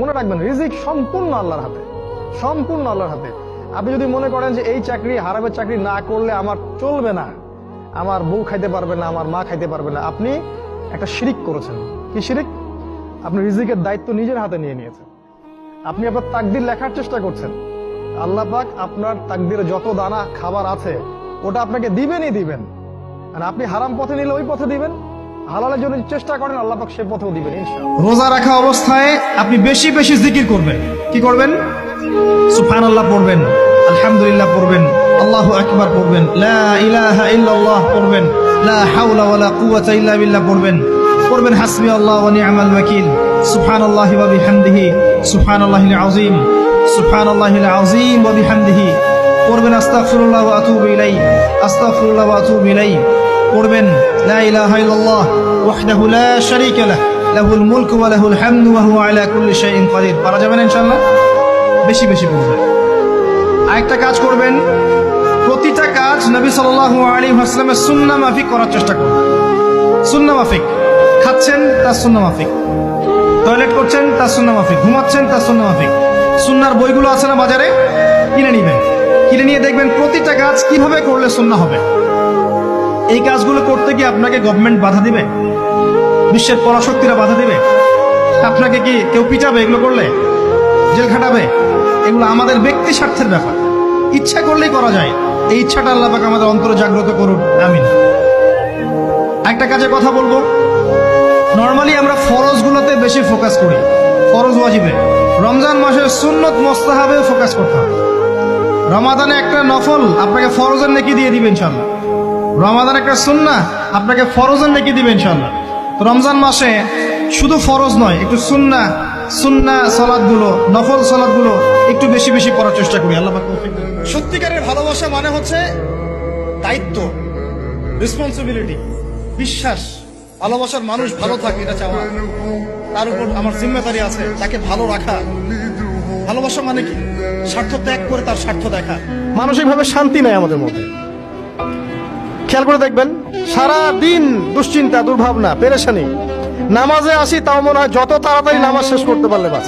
মনে রাখবেন, রিজিক সম্পূর্ণ আল্লাহর হাতে, সম্পূর্ণ আল্লাহর হাতে। আপনি যদি মনে করেন যে এই চাকরি, হারামের চাকরি না করলে আমার চলবে না, আমার বউ খাইতে পারবে না, আমার মা খাইতে পারবে না, আপনি একটা শিরিক করেছেন। কি শিরিক? আপনি রিজিকের দায়িত্ব নিজের হাতে নিয়ে নিয়েছেন। আপনি আপনার তাকদির লেখার চেষ্টা করছেন। আল্লাহ পাক আপনার তাকদিরে যত দানা খাবার আছে ওটা আপনাকে দিবেনই দিবেন। আর আপনি হারাম পথে নিলে ওই পথে দিবেন, হালালের জন্য চেষ্টা করেন আল্লাহ পাক সে পথেও দিবেন ইনশাআল্লাহ। রোজা রাখা অবস্থায় আপনি বেশি বেশি জিকির করবেন। কি করবেন? সুবহানাল্লাহ পড়বেন, আলহামদুলিল্লাহ পড়বেন, আল্লাহু আকবার পড়বেন, লা ইলাহা ইল্লাল্লাহ পড়বেন, লা হাওলা ওয়ালা কুওয়াতা ইল্লা বিল্লাহ পড়বেন, পড়বেন হাসবি আল্লাহ ওয়া নি'মাল ওয়াকিল, সুবহানাল্লাহি ওয়া বিহামদিহি, সুবহানাল্লাহিল আযীম, সুবহানাল্লাহিল আযীম ওয়া বিহামদিহি, পড়বেন আস্তাগফিরুল্লাহ ওয়া আতুবু ইলাইহি, আস্তাগফিরুল্লাহ ওয়া আতুবু ইলাইহি, পড়বেন লা ইলাহা ইল্লাল্লাহ ওয়াহদাহু লা শারীকা লাহু লাহুল মুলকু ওয়া লাহুল হামদু ওয়া হুয়া আলা কুল্লি শাইইন কাদির। পারা যাবে না ইনশাআল্লাহ? বেশি বেশি পড়বেন। আরেকটা কাজ করবেন, প্রতিটা কাজ নবী সাল্লাল্লাহু আলাইহি ওয়াসাল্লামের সুন্নাহ মাফিক করার চেষ্টা করবেন। সুন্নাহ মাফিক, খাচ্ছেন তার সুন্নাহ মাফিক, টয়লেট করছেন তার সুন্নাহ মাফিক, ঘুমাচ্ছেন তার সুন্নাহ মাফিক। সুন্নাহর বইগুলো আছে না বাজারে, কিনে নিবেন, কিনে নিয়ে দেখবেন প্রতিটা কাজ কিভাবে করলে সুন্নাহ হবে। এই কাজগুলো করতে গিয়ে আপনাকে গভর্নমেন্ট বাধা দিবে, বিশ্বের পরাশক্তিরা বাধা দিবে, আপনাকে কি কেউ পিটাবে এগুলো করলে, জেল খাটাবে? এগুলো আমাদের ব্যক্তি স্বার্থের ব্যাপার, ইচ্ছা করলেই করা যায়। এই ইচ্ছাটা আল্লাহ পাক আমাদের অন্তরে জাগ্রত করুন, আমিন। একটা কাজের কথা বলবো, নর্মালি আমরা ফরজগুলোতে বেশি ফোকাস করি, ফরজ ওয়াজিবে। রমজান মাসের সুন্নত মুস্তাহাবে ফোকাস করতে হবে। রমাদানে একটা নফল আপনাকে ফরজের নেকি দিয়ে দিবে ইনশাআল্লাহ, রমাদান একটা সুন্নাহ আপনাকে ফরজের নেকি দিবে ইনশাআল্লাহ। তো রমজান মাসে শুধু ফরজ নয়, একটু সুন্নাহ সালাতগুলো, নফল সালাতগুলো একটু বেশি বেশি করার চেষ্টা করি। আল্লাহ পাক তৌফিক দান। সত্যিকারের ভালোবাসা মানে হচ্ছে দায়িত্ব, রেসপন্সিবিলিটি, বিশ্বাস। ভালোবাসার মানুষ ভালো থাকে এটা চাওয়া, তার উপর আমার জিম্মেদারি আছে তাকে ভালো রাখা। ভালোবাসা মানে কি? স্বার্থ ত্যাগ করে তার স্বার্থ দেখা। মানসিকভাবে শান্তি নাই আমাদের মধ্যে। খেয়াল করে দেখবেন, সারা দিন দুশ্চিন্তা, দুর্ভাবনা, পেরেশানি। নামাজে আসি তাও মনে হয় যত তাড়াতাড়ি নামাজ শেষ করতে পারলে বাস।